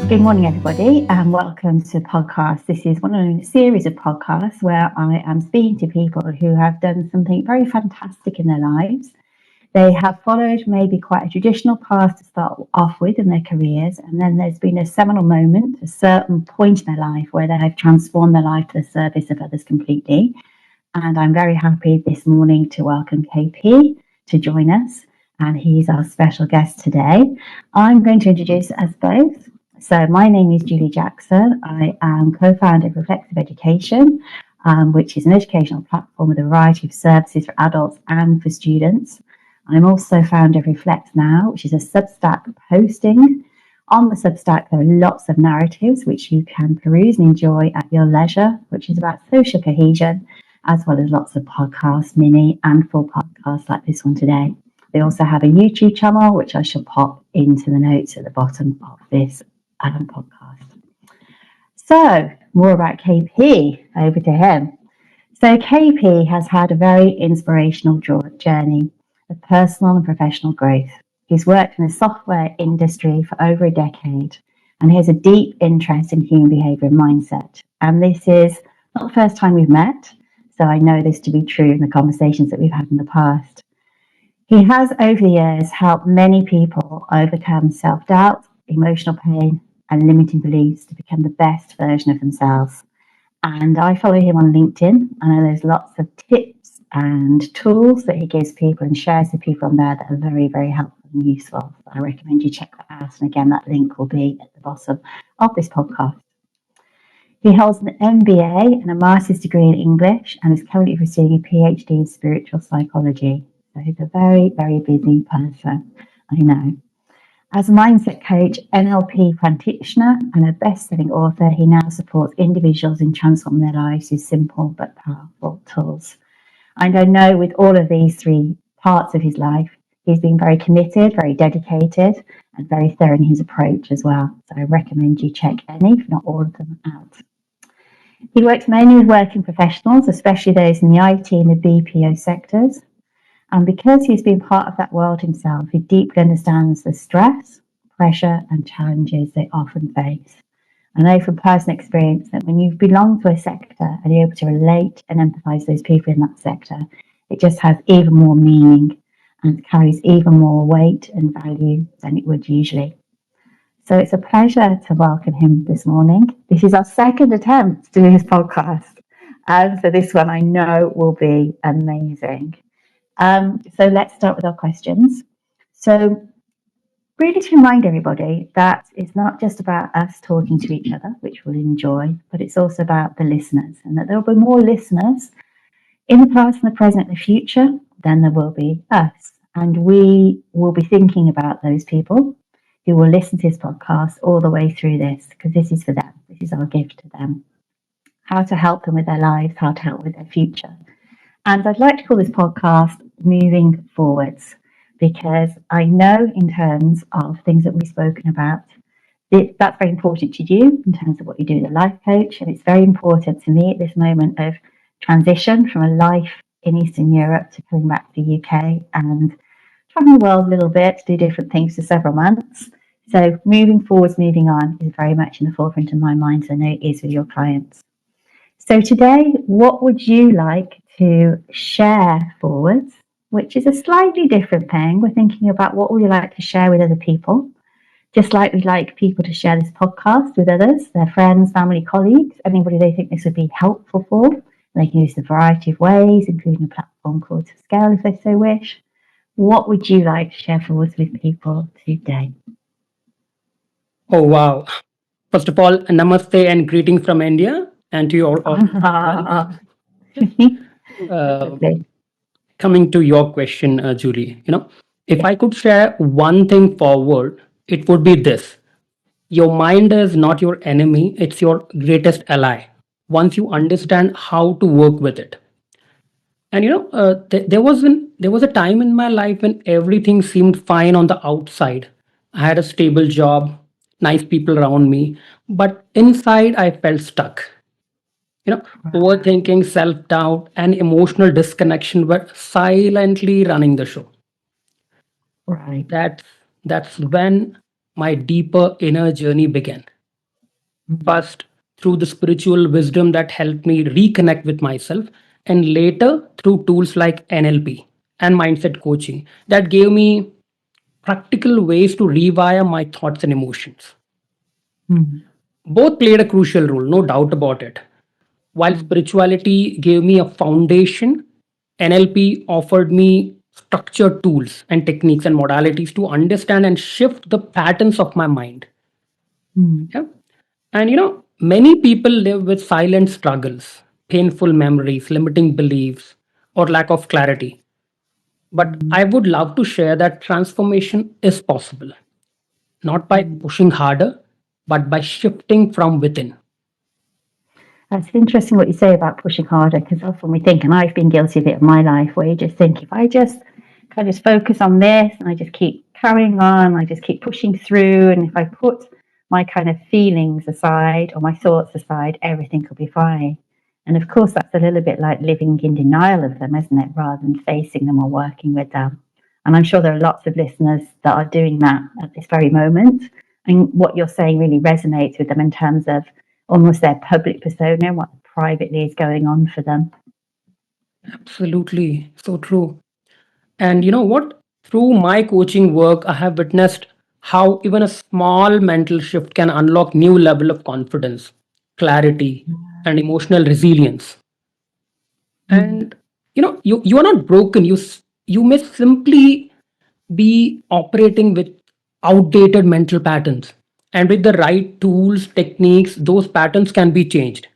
Good morning, everybody, and welcome to the podcast. This is one of a series of podcasts where I am speaking to people who have done something very fantastic in their lives. They have followed maybe quite a traditional path to start off with in their careers, and then there's been a seminal moment, a certain point in their life where they have transformed their life to the service of others completely. And I'm very happy this morning to welcome KP to join us, and he's our special guest today. I'm going to introduce us both. So my name is Julie Jackson. I am co-founder of Reflexive Education, which is an educational platform with a variety of services for adults and for students. I'm also founder of Reflect Now, which is a Substack posting. On the Substack, there are lots of narratives which you can peruse and enjoy at your leisure, which is about social cohesion, as well as lots of podcasts, mini and full podcasts like this one today. They also have a YouTube channel, which I shall pop into the notes at the bottom of this podcast. So, more about KP, over to him. So KP has had a very inspirational journey of personal and professional growth. He's worked in the software industry for over a decade, and he has a deep interest in human behaviour and mindset. And this is not the first time we've met, so I know this to be true in the conversations that we've had in the past. He has, over the years, helped many people overcome self-doubt, emotional pain, and limiting beliefs to become the best version of themselves. And I follow him on LinkedIn. I know there's lots of tips and tools that he gives people and shares with people on there that are very, very helpful and useful. So I recommend you check that out. And again, that link will be at the bottom of this podcast. He holds an MBA and a master's degree in English and is currently pursuing a PhD in spiritual psychology. So he's a very, very busy person, I know. As a mindset coach, NLP practitioner, and a best-selling author, he now supports individuals in transforming their lives with simple but powerful tools. And I know with all of these three parts of his life, he's been very committed, very dedicated, and very thorough in his approach as well. So I recommend you check any, if not all of them, out. He works mainly with working professionals, especially those in the IT and the BPO sectors. And because he's been part of that world himself, he deeply understands the stress, pressure, and challenges they often face. I know from personal experience that when you belong to a sector and you're able to relate and empathise with those people in that sector, it just has even more meaning and carries even more weight and value than it would usually. So it's a pleasure to welcome him this morning. This is our second attempt to do this podcast. And so this one I know will be amazing. So let's start with our questions. So really to remind everybody that it's not just about us talking to each other, which we'll enjoy, but it's also about the listeners, and that there will be more listeners in the past and the present and the future than there will be us. And we will be thinking about those people who will listen to this podcast all the way through this, because this is for them. This is our gift to them. How to help them with their lives, how to help with their future. And I'd like to call this podcast Moving Forwards, because I know in terms of things that we've spoken about, that's very important to you in terms of what you do as a life coach. And it's very important to me at this moment of transition from a life in Eastern Europe to coming back to the UK and traveling the world a little bit to do different things for several months. So moving forwards, moving on is very much in the forefront of my mind, as I know it is with your clients. So today, what would you like to share forwards, which is a slightly different thing? We're thinking about what would you like to share with other people, just like we'd like people to share this podcast with others, their friends, family, colleagues, anybody they think this would be helpful for. They can use a variety of ways, including a platform called Scale if they so wish. What would you like to share forwards with people today? Oh, wow. First of all, namaste and greetings from India and to your audience. Coming to your question, Julie, if I could share one thing forward, it would be this. Your mind is not your enemy, it's your greatest ally, once you understand how to work with it. And there was a time in my life when everything seemed fine on the outside. I had a stable job, nice people around me, but inside I felt stuck. Overthinking, self doubt, and emotional disconnection were silently running the show. Right. That's when my deeper inner journey began. First, through the spiritual wisdom that helped me reconnect with myself, and later through tools like NLP and mindset coaching that gave me practical ways to rewire my thoughts and emotions. Mm. Both played a crucial role, no doubt about it. While Mm. spirituality gave me a foundation, NLP offered me structured tools and techniques and modalities to understand and shift the patterns of my mind. Mm. Yeah. And many people live with silent struggles, painful memories, limiting beliefs, or lack of clarity. But Mm. I would love to share that transformation is possible, not by Mm. pushing harder, but by shifting from within. That's interesting what you say about pushing harder, because often we think, and I've been guilty of it in my life, where you just think, if I just kind of focus on this and I just keep carrying on, I just keep pushing through, and if I put my kind of feelings aside or my thoughts aside, everything will be fine. And of course, that's a little bit like living in denial of them, isn't it, rather than facing them or working with them. And I'm sure there are lots of listeners that are doing that at this very moment. And what you're saying really resonates with them in terms of almost their public persona, what privately is going on for them. Absolutely, so true. And you know what? Through my coaching work, I have witnessed how even a small mental shift can unlock new level of confidence, clarity, and emotional resilience. Mm. And you are not broken. You may simply be operating with outdated mental patterns, and with the right tools, techniques, those patterns can be changed.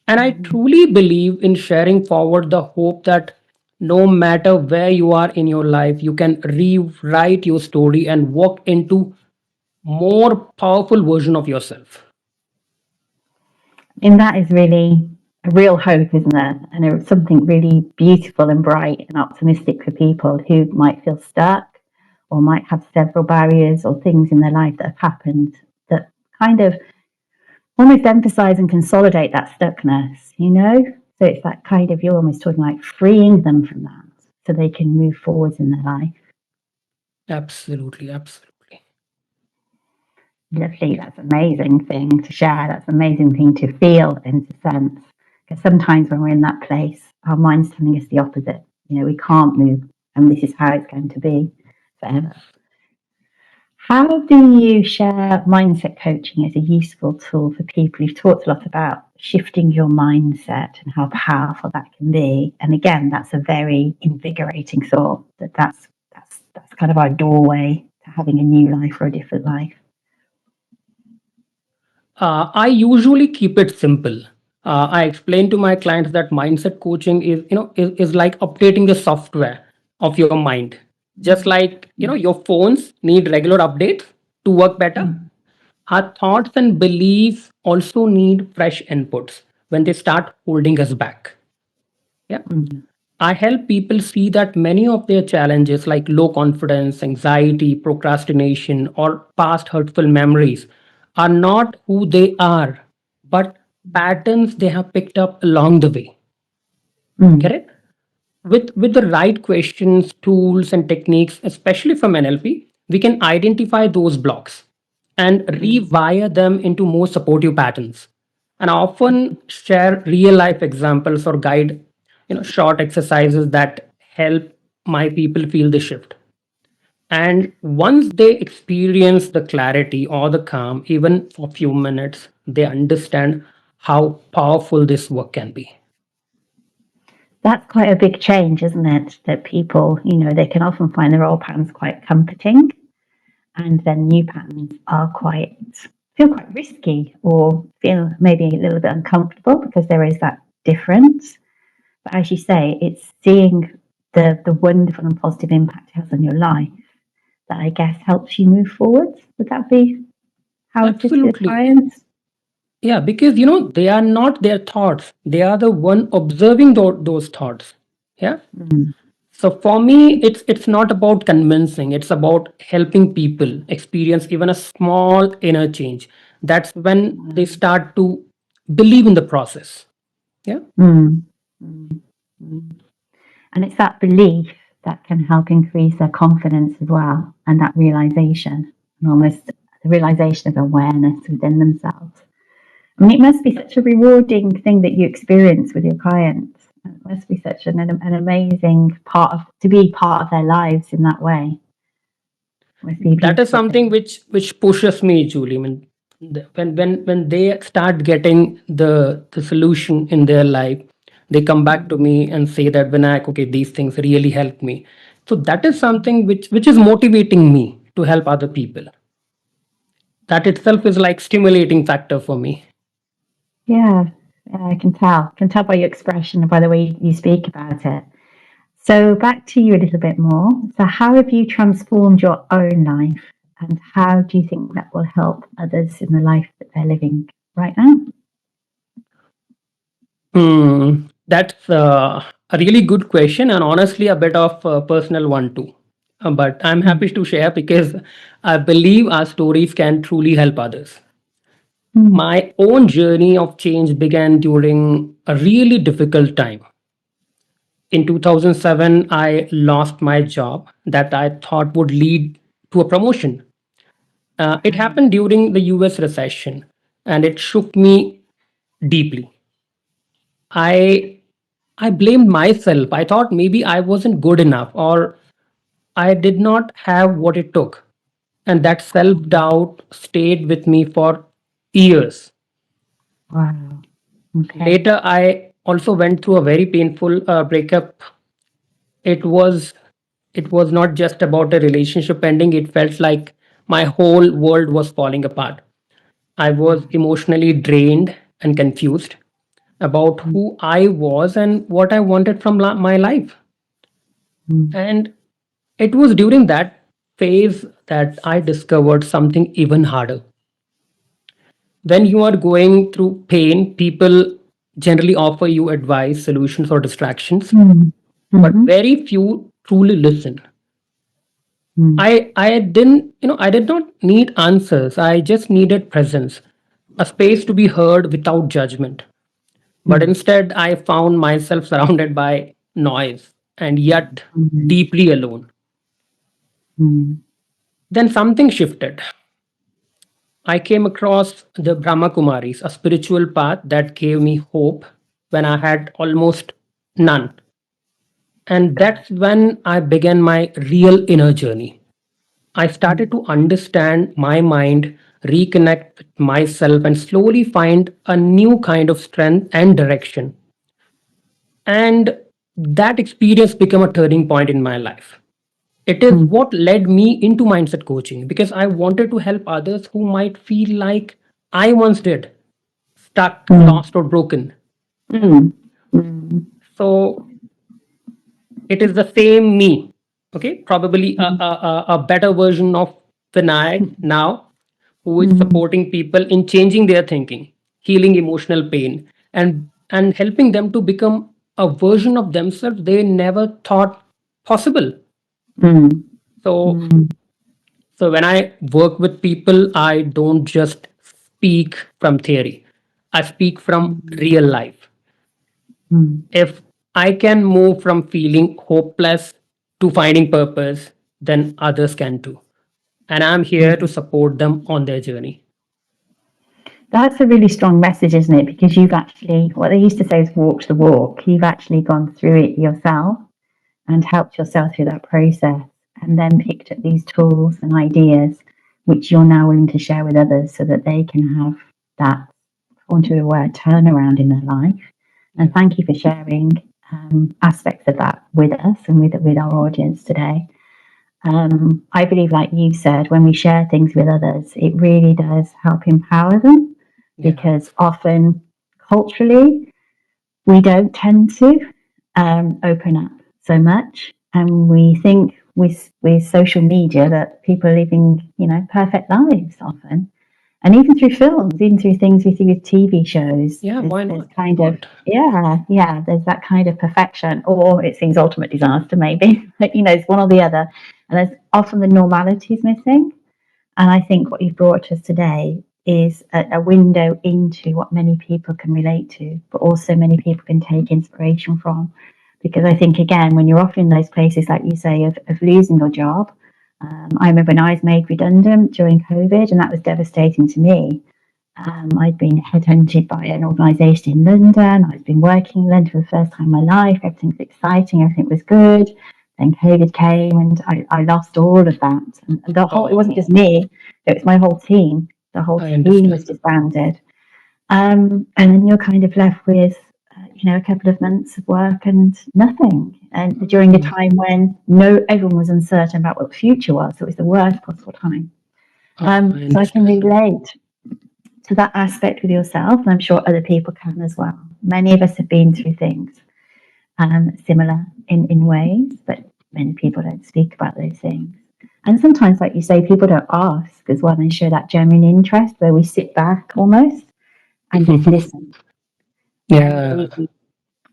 And I Mm. truly believe in sharing forward the hope that no matter where you are in your life, you can rewrite your story and walk into more powerful version of yourself. And that is really a real hope, isn't it? And it's something really beautiful and bright and optimistic for people who might feel stuck or might have several barriers or things in their life that have happened that kind of almost emphasize and consolidate that stuckness, you know? So it's that kind of, you're almost talking like freeing them from that so they can move forwards in their life. Absolutely, absolutely. Lovely. That's an amazing thing to share. That's an amazing thing to feel, in a sense. Because sometimes when we're in that place, our mind's telling us the opposite. You know, we can't move, and this is how it's going to be forever. How do you share mindset coaching as a useful tool for people? You've talked a lot about shifting your mindset and how powerful that can be. And again, that's a very invigorating thought. That's kind of our doorway to having a new life or a different life. I usually keep it simple. I explain to my clients that mindset coaching is like updating the software of your mind. Just like your phones need regular updates to work better. Mm. Our thoughts and beliefs also need fresh inputs when they start holding us back. Yeah. Mm. I help people see that many of their challenges, like low confidence, anxiety, procrastination, or past hurtful memories, are not who they are, but patterns they have picked up along the way. Mm. Correct? With the right questions, tools, and techniques, especially from NLP, we can identify those blocks and Mm. rewire them into more supportive patterns. And I often share real life examples or guide short exercises that help my people feel the shift. And once they experience the clarity or the calm, even for a few minutes, they understand how powerful this work can be. That's quite a big change, isn't it? That people, you know, they can often find their old patterns quite comforting, and then new patterns are feel quite risky or feel maybe a little bit uncomfortable because there is that difference. But as you say, it's seeing the wonderful and positive impact it has on your life that I guess helps you move forward. Would that be how it is for your Absolutely. clients? Yeah, because they are not their thoughts. They are the one observing those thoughts. Yeah. Mm. So for me, it's not about convincing. It's about helping people experience even a small inner change. That's when they start to believe in the process. Yeah. Mm. Mm. Mm. And it's that belief that can help increase their confidence as well, and that realization, and almost the realization of awareness within themselves. I mean, it must be such a rewarding thing that you experience with your clients. It must be such an amazing to be part of their lives in that way. It must be a That is beautiful something thing. which pushes me, Julie. I mean, when they start getting the solution in their life, they come back to me and say that, Vinayak, okay, these things really helped me. So that is something which is motivating me to help other people. That itself is like stimulating factor for me. Yeah, I can tell. Can tell by your expression and by the way you speak about it. So back to you a little bit more. So how have you transformed your own life, and how do you think that will help others in the life that they're living right now? That's a really good question, and honestly, a bit of a personal one too. But I'm happy to share because I believe our stories can truly help others. Mm. My own journey of change began during a really difficult time. In 2007, I lost my job that I thought would lead to a promotion. It happened during the US recession and it shook me deeply. I I blamed myself. I thought maybe I wasn't good enough or I did not have what it took. And that self doubt stayed with me for years. Wow. Okay. Later, I also went through a very painful breakup. It was it was not just about a relationship ending. It felt like my whole world was falling apart. I was emotionally drained and confused about Mm. who I was and what I wanted from my life. Mm. And it was during that phase that I discovered something even harder. When you are going through pain, people generally offer you advice, solutions, or distractions, Mm. but Mhm. very few truly listen. Mm. I didn't, I did not need answers. I just needed presence, a space to be heard without judgment. But Mm. instead, I found myself surrounded by noise and yet Mm. deeply alone. Mm. Then something shifted. I came across the Brahma Kumaris, a spiritual path that gave me hope when I had almost none. And that's when I began my real inner journey. I started to understand my mind, reconnect with myself, and slowly find a new kind of strength and direction. And that experience became a turning point in my life. It is Mm. what led me into mindset coaching because I wanted to help others who might feel like I once did, stuck, Mm. lost, or broken. Mm. Mm. So it is the same me, okay? Probably a better version of Vinayak now, who is Mm. supporting people in changing their thinking, healing emotional pain, and helping them to become a version of themselves they never thought possible. Mm. So Mm. So when I work with people, I don't just speak from theory. I speak from real life. Mm. If I can move from feeling hopeless to finding purpose, then others can too. And I'm here to Mm. support them on their journey. That's a really strong message, isn't it? Because you've actually, what they used to say is walked the walk. You've actually gone through it yourself and helped yourself through that process, and then picked up these tools and ideas which you're now willing to share with others so that they can have that, for want of a word, turnaround in their life. Yeah. And thank you for sharing aspects of that with us and with our audience today. I believe, like you said, when we share things with others, it really does help empower them, Yeah. because often culturally we don't tend to open up so much, and we think with social media that people are living, perfect lives often, and even through films, even through things we see with TV shows, Yeah, why there's not? kind Why of, not? yeah, there's that kind of perfection, or it seems ultimate disaster, maybe. But, it's one or the other, and there's often the normality is missing. And I think what you've brought to us today is a window into what many people can relate to, but also many people can take inspiration from. Because I think, again, when you're often in those places, like you say, of losing your job, I remember when I was made redundant during COVID, and that was devastating to me. I'd been headhunted by an organisation in London. I'd been working in London for the first time in my life. Everything was exciting. Everything was good. Then COVID came, and I lost all of that. And the whole, it wasn't just me; it was my whole team. The whole I team was understand. disbanded. And then you're kind of left with, a couple of months of work and nothing. And during a Mm, time when everyone was uncertain about what the future was, so it was the worst possible time. I So I can understand. relate to that aspect with yourself, and I'm sure other people can as well. Many of us have been through things similar in ways, but many people don't speak about those things. And sometimes, like you say, people don't ask as well and show that genuine interest where we sit back almost and just listen. And Yeah.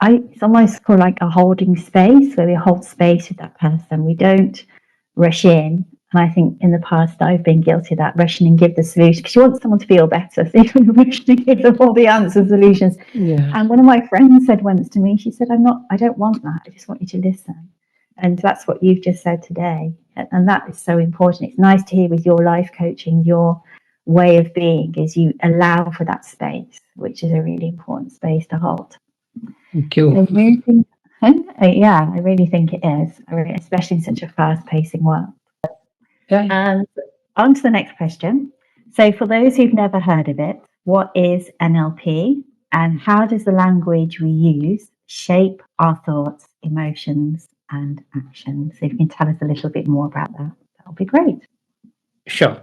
it's almost called like a holding space where we hold space with that person. We don't rush in. And I think in the past I've been guilty of that, rushing and give the solution because you want someone to feel better. So you rush to give them all the answers, solutions. Yeah. And one of my friends said once to me, she said, I don't want that. I just want you to listen. And that's what you've just said today. And that is so important. It's nice to hear with your life coaching, your way of being is you allow for that space, which is a really important space to hold. Thank you. So moving, yeah, I really think it is, especially in such a fast-pacing world. Yeah. And on to the next question. So, for those who've never heard of it, what is NLP and how does the language we use shape our thoughts, emotions, and actions? If you can tell us a little bit more about that, that'll be great. Sure.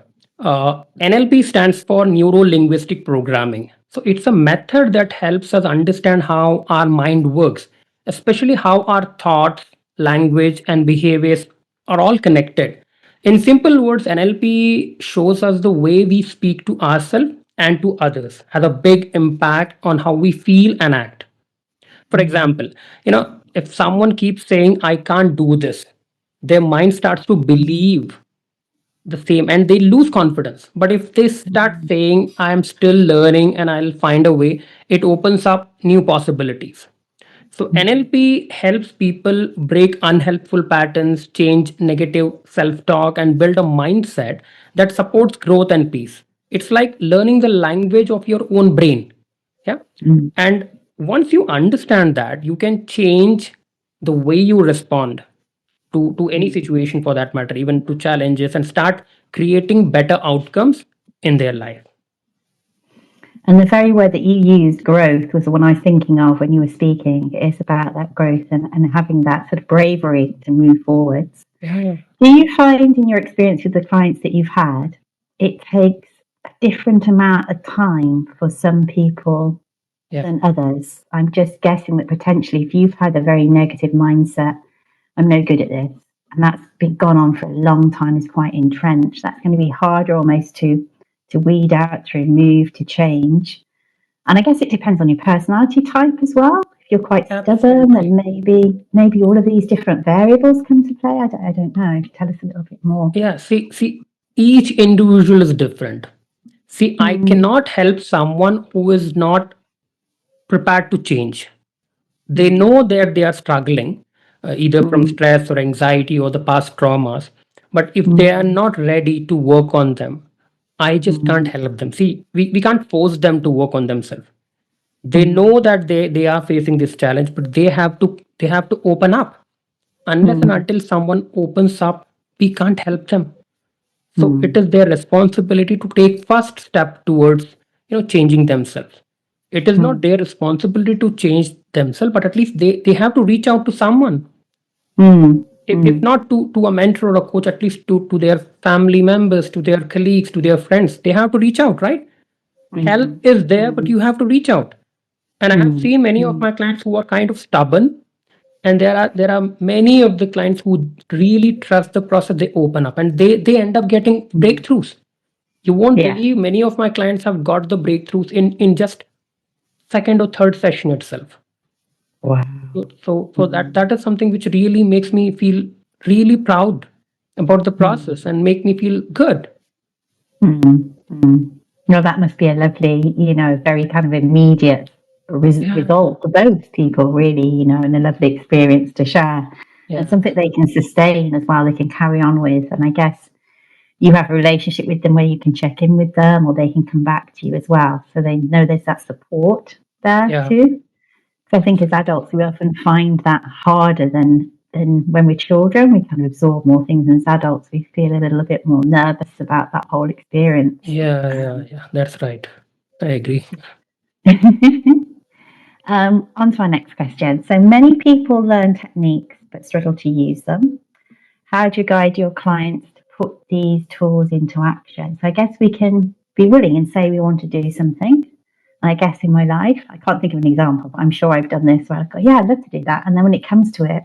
NLP stands for Neuro Linguistic Programming. So it's a method that helps us understand how our mind works, especially how our thoughts, language, and behaviors are all connected. In simple words, NLP shows us the way we speak to ourselves and to others has a big impact on how we feel and act. For Mm, example, if someone keeps saying, I can't do this, their mind starts to believe the same and they lose confidence. But if they start mm, saying, I am still learning and I'll find a way, it opens up new possibilities. So mm, NLP helps people break unhelpful patterns, change negative self-talk, and build a mindset that supports growth and peace. It's like learning the language of your own brain. Yeah. mm, And once you understand that, you can change the way you respond to any mm. situation for that matter, even to challenges, and start creating better outcomes in their life. And the very word that you used, growth, was the one I was thinking of when you were speaking. It's about that growth and having that sort of bravery to move forwards. Yeah, Do you find in your experience with the clients that you've had, it takes a different amount of time for some people yeah, than others? I'm just guessing that potentially if you've had a very negative mindset, I'm no good at this, and that's been gone on for a long time, is quite entrenched, that's going to be harder almost to weed out, to remove, to change. And I guess it depends on your personality type as well. If you're quite stubborn, absolutely. then maybe all of these different variables come to play. I don't know. Tell us a little bit more. Yeah, see, each individual is different. See, I Mm, cannot help someone who is not prepared to change. They mm, know that they are struggling, either from mm, stress or anxiety or the past traumas. But if they are mm, not ready to work on them, I just can't mm, help them. See, we can't force them to work on themselves. They mm, know that they are facing this challenge, but they have to open up. Unless and mm, until someone opens up, we can't help them. So it mm, is their responsibility to take first step towards changing themselves. It is not mm, their responsibility to change themselves, but at least they have to reach out to someone. mm, If mm, not to a mentor or a coach, at least to their family members, to their colleagues, to their friends. They have to reach out, right? Help mm, is there, but mm, you have to reach out. And I have mm, seen many of mm, my clients who are kind of stubborn, and there are many of the clients who really trust the process. They open up and they end up getting mm. breakthroughs. You won't Yeah. believe many of my clients have got the breakthroughs in just second or third session itself. Wow. So that Mm, that is something which really makes me feel really proud about the process mm, and make me feel good. mm, mm. No, that must be a lovely, very kind of immediate Yeah, result for both people, really, and a lovely experience to share and yeah, something they can sustain as well, they can carry on with. And I guess you have a relationship with them where you can check in with them or they can come back to you as well. So they know there's that support there Yeah. too. So I think as adults, we often find that harder than when we're children. We kind of absorb more things, and as adults, we feel a little bit more nervous about that whole experience. Yeah. That's right. I agree. On to our next question. So many people learn techniques but struggle to use them. How do you guide your clients to put these tools into action? So I guess we can be willing and say we want to do something. I guess in my life, I can't think of an example, but I'm sure I've done this where I go, yeah, I'd love to do that. And then when it comes to it,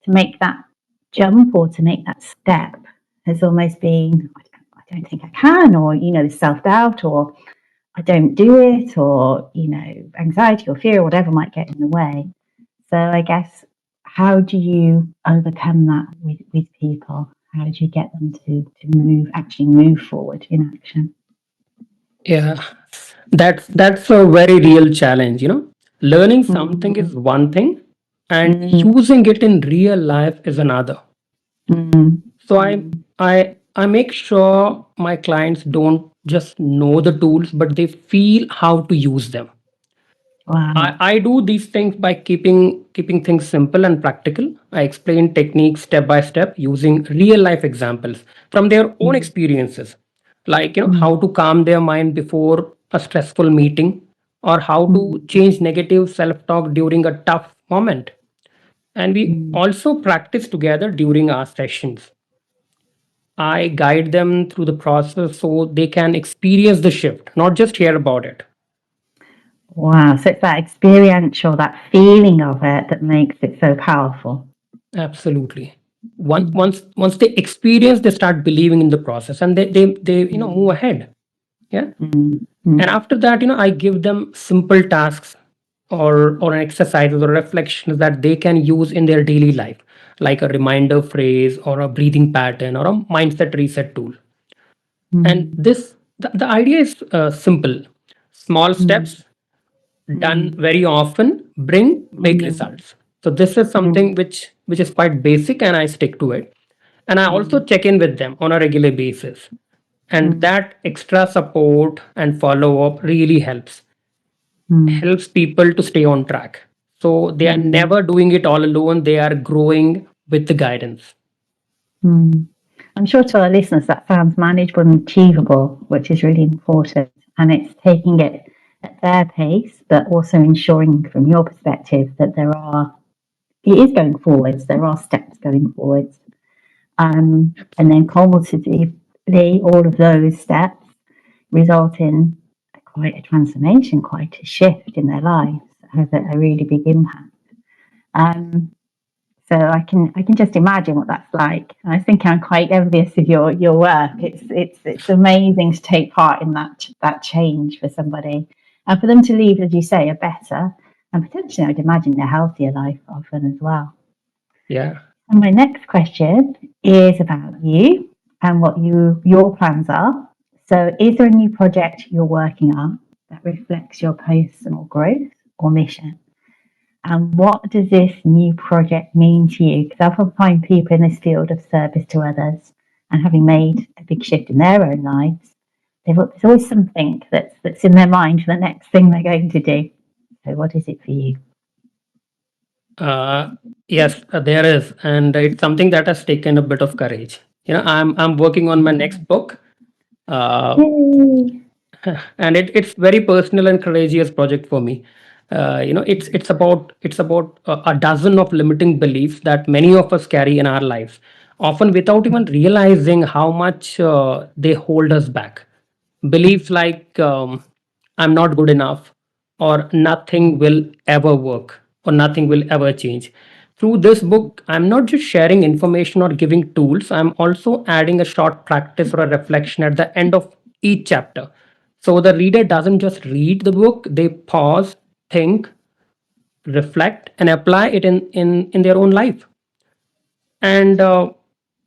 to make that jump or to make that step has almost been, I don't think I can, or, the self-doubt, or I don't do it, or, anxiety or fear or whatever might get in the way. So I guess, how do you overcome that with people? How do you get them to actually move forward in action? Yeah. That's a very real challenge, Learning something is Mm, one thing and mm, using it in real life is another. mm, So I make sure my clients don't just know the tools, but they feel how to use them. wow. I do these things by keeping things simple and practical. I explain techniques step by step using real life examples from their own Mm, experiences, like mm, how to calm their mind before a stressful meeting, or how to mm, change negative self talk during a tough moment. And we mm. also practice together during our sessions. I guide them through the process so they can experience the shift, not just hear about it. Wow. So it's that experiential, that feeling of it that makes it so powerful. Absolutely. Once Mm, once once they experience, they start believing in the process, and they move mm, ahead. Yeah. mm, And mm, after that, I give them simple tasks or exercises or reflections that they can use in their daily life, like a reminder phrase or a breathing pattern or a mindset reset tool. And mm, the idea is simple. Small mm, steps done mm, very often bring big mm, results. So this is something mm, which is quite basic, and I stick to it. And I also mm, check in with them on a regular basis. And mm, that extra support and follow up really mm, helps people to stay on track. So they are mm, never doing it all alone. They are growing with the guidance. mm. I'm sure to our listeners that sounds manageable and achievable, which is really important. And it's taking it at their pace, but also ensuring from your perspective that it is going forwards, there are steps going forwards. And then cumulatively, all of those steps result in quite a transformation, quite a shift in their lives, has a really big impact. Um, so I can just imagine what that's like. I think I'm quite envious of your work. It's amazing to take part in that change for somebody, and for them to leave, as you say, a better and potentially, I'd imagine, a healthier life often as well. Yeah. And my next question is about you and what your plans are. So, is there a new project you're working on that reflects your personal growth or mission? And what does this new project mean to you? Because I often find people in this field of service to others and having made a big shift in their own lives, there's always something that's in their mind for the next thing they're going to do. So, what is it for you? Uh, yes, there is, and it's something that has taken a bit of courage. I'm working on my next book. Uh, Yay! and it's very personal and courageous project for me. It's about a dozen of limiting beliefs that many of us carry in our lives, often without even realizing how much they hold us back. Beliefs like I'm not good enough, or nothing will ever work, or nothing will ever change. Through this book, I'm not just sharing information or giving tools, I'm also adding a short practice or a reflection at the end of each chapter. So the reader doesn't just read the book, they pause, think, reflect, and apply it in their own life. And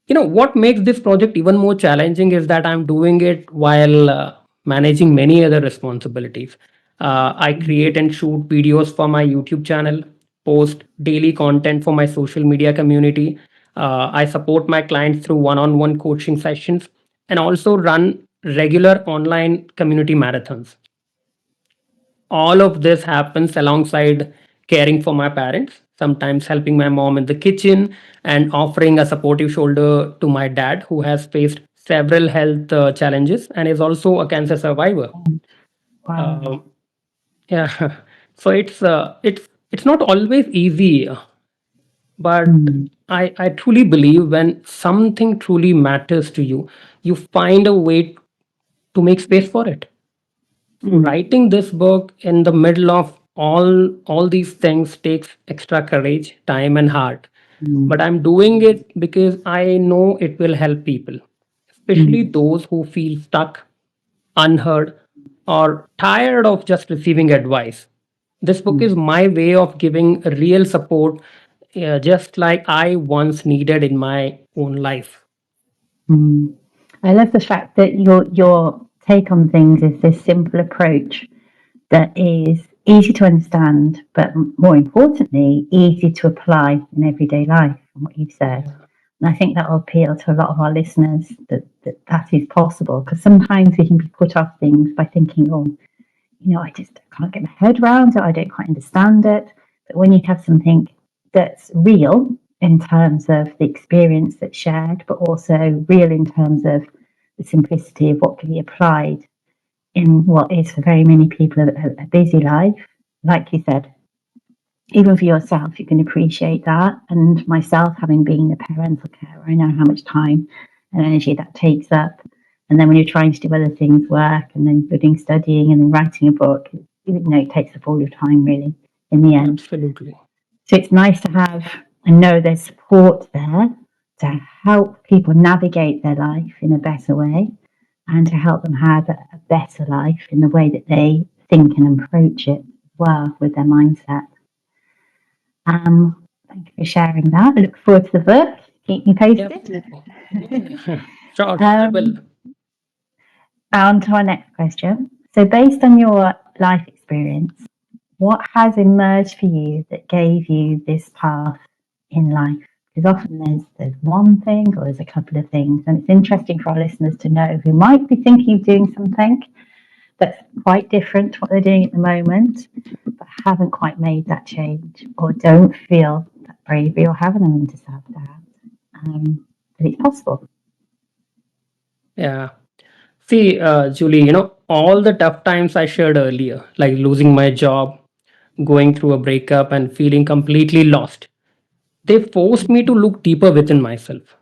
what makes this project even more challenging is that I'm doing it while managing many other responsibilities. I create and shoot videos for my YouTube channel, post daily content for my social media community. I support my clients through one on one coaching sessions, and also run regular online community marathons. All of this happens alongside caring for my parents, sometimes helping my mom in the kitchen and offering a supportive shoulder to my dad, who has faced several health challenges and is also a cancer survivor. Wow. Um, yeah, so it's not always easy, but Mm, I truly believe when something truly matters to you, you find a way to make space for it. So mm, writing this book in the middle of all these things takes extra courage, time, and heart. But mm, I'm doing it because I know it will help people, especially mm, those who feel stuck, unheard, or tired of just receiving advice. This book is mm, my way of giving real support, just like I once needed in my own life. mm. I love the fact that your take on things is this simple approach that is easy to understand, but more importantly, easy to apply in everyday life, from what you've said. Yeah, And I think that will appeal to a lot of our listeners that is possible, because sometimes we can be put off things by thinking, oh, I just can't get my head around it, I don't quite understand it. But when you have something that's real in terms of the experience that's shared, but also real in terms of the simplicity of what can be applied in what is for very many people a busy life, like you said, even for yourself, you can appreciate that. And myself, having been a parental carer, I know how much time and energy that takes up. And then when you're trying to do other things, work, and then you're doing studying and then writing a book, it takes up all your time really in the end. absolutely. So it's nice to have and know there's support there to help people navigate their life in a better way and to help them have a better life in the way that they think and approach it well with their mindset. Thank you for sharing that. I look forward to the book. Keep me Yep. posted. Yeah. Sure, I will. um, on to our next question. So, based on your life experience, what has emerged for you that gave you this path in life? Because often there's one thing or there's a couple of things, and it's interesting for our listeners to know who might be thinking of doing something that's quite different to what they're doing at the moment, but haven't quite made that change or don't feel that bravery or haven't them to self doubt. But it's possible. Yeah. See, Julie, all the tough times I shared earlier, like losing my job, going through a breakup, and feeling completely lost, they forced me to look deeper within myself.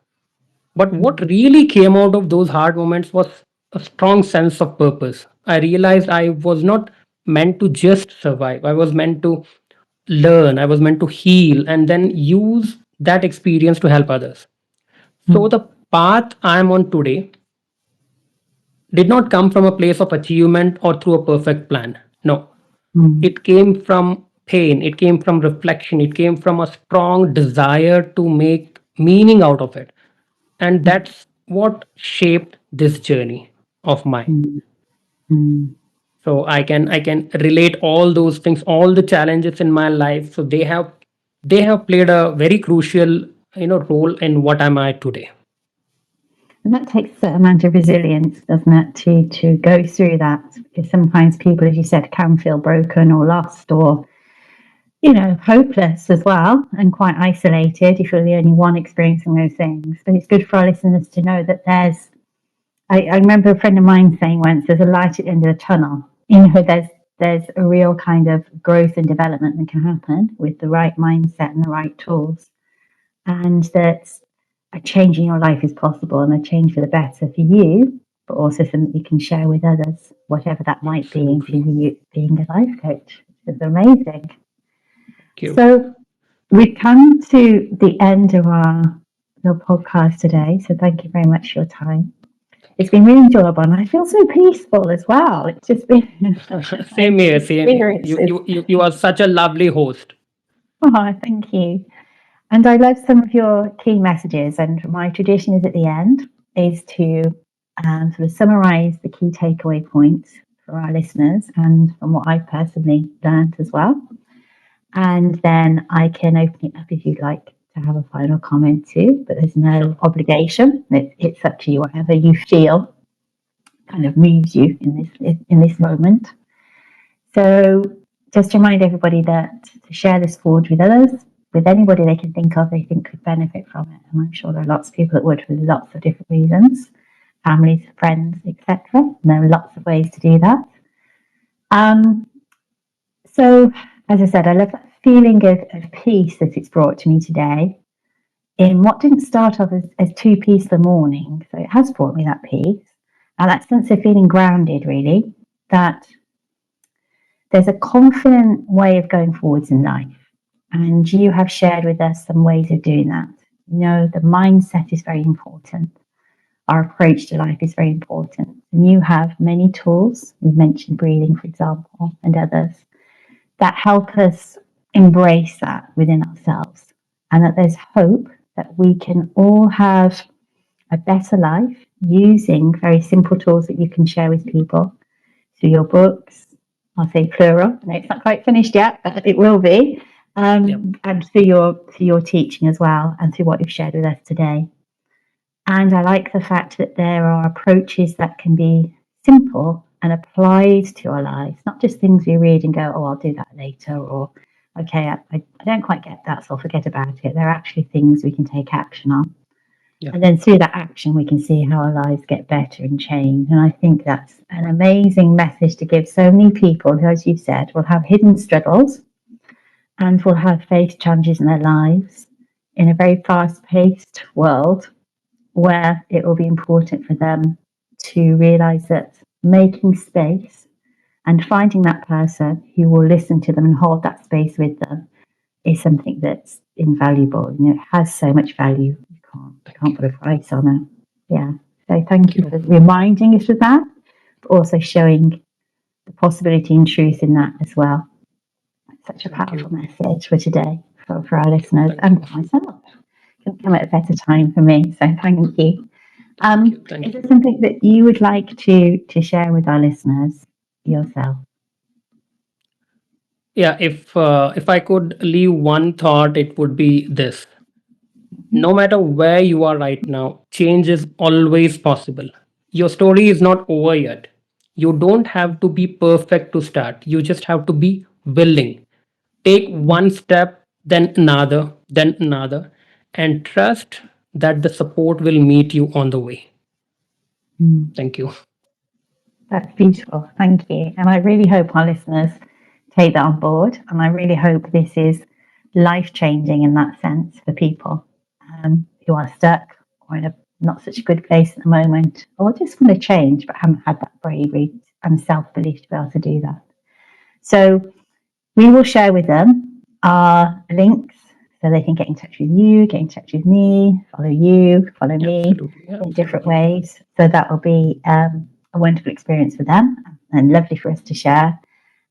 But what Mm, really came out of those hard moments was a strong sense of purpose. I realized I was not meant to just survive, I was meant to learn, I was meant to heal, and then use that experience to help others. So, mm, the path I'm on today did not come from a place of achievement or through a perfect plan. No, mm, it came from pain, it came from reflection, it came from a strong desire to make meaning out of it. And mm, that's what shaped this journey of mine. mm, mm. So I can relate all those things, all the challenges in my life. So they have played a very crucial role in what am I today. And that takes a certain amount of resilience, doesn't it, to go through that? Because sometimes people, as you said, can feel broken or lost or hopeless as well, and quite isolated if you're the only one experiencing those things. But it's good for our listeners to know that I remember a friend of mine saying once, there's a light at the end of the tunnel. There's a real kind of growth and development that can happen with the right mindset and the right tools, and that a change in your life is possible and a change for the better for you, but also something you can share with others, whatever that might be for Absolutely. you being a life coach. It's amazing. Thank you. So we've come to the end of our little podcast today. So thank you very much for your time. It's been really enjoyable, and I feel so peaceful as well. It's just been Same amazing here, same here. You, experiences. you, you, you are such a lovely host. Oh, thank you. And I love some of your key messages. And my tradition is at the end is to sort of summarize the key takeaway points for our listeners and from what I've personally learned as well. And then I can open it up if you'd like have a final comment too, but there's no obligation. It's up to you, whatever you feel kind of moves you in this moment. So just to remind everybody that to share this forward with others, with anybody they can think of they think could benefit from it. And I'm sure there are lots of people that would for lots of different reasons, families, friends, etc. There are lots of ways to do that. So, as I said, I love that feeling of peace that it's brought to me today in what didn't start off as two peaceful morning. So it has brought me that peace and that sense of feeling grounded, really, that there's a confident way of going forwards in life. And you have shared with us some ways of doing that. You know, the mindset is very important. Our approach to life is very important. And you have many tools. You've mentioned breathing, for example, and others that help us embrace that within ourselves. And that there's hope that we can all have a better life using very simple tools that you can share with people through your books. I'll say plural. I know it's not quite finished yet, but it will be. And through your teaching as well, and through what you've shared with us today. And I like the fact that there are approaches that can be simple and applied to our lives, not just things we read and go, oh, I'll do that later, or okay, I don't quite get that, so I'll forget about it. There are actually things we can take action on. Yeah. And then through that action, we can see how our lives get better and change. And I think that's an amazing message to give so many people who, as you said, will have hidden struggles and will have faced challenges in their lives in a very fast-paced world where it will be important for them to realise that making space and finding that person who will listen to them and hold that space with them is something that's invaluable. You know, it has so much value. You can't put a price on it. Yeah. So thank you for reminding us of that, but also showing the possibility and truth in that as well. Such a powerful message for today for our listeners and for myself. Couldn't come at a better time for me. So thank you. Is there something that you would like to share with our listeners yourself? Yeah, if I could leave one thought, it would be this. No matter where you are right now, change is always possible. Your story is not over yet. You don't have to be perfect to start. You just have to be willing. Take one step, then another, and trust that the support will meet you on the way. Thank you. That's beautiful. Thank you. And I really hope our listeners take that on board. And I really hope this is life-changing in that sense for people who are stuck or in a not such a good place at the moment, or just want to change but haven't had that bravery and self-belief to be able to do that. So we will share with them our links so they can get in touch with you, get in touch with me, follow you, follow me in different ways. So that will be a wonderful experience for them and lovely for us to share.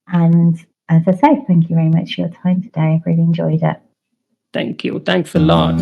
And as I say, thank you very much for your time today. I've really enjoyed it. Thank you. Thanks a lot.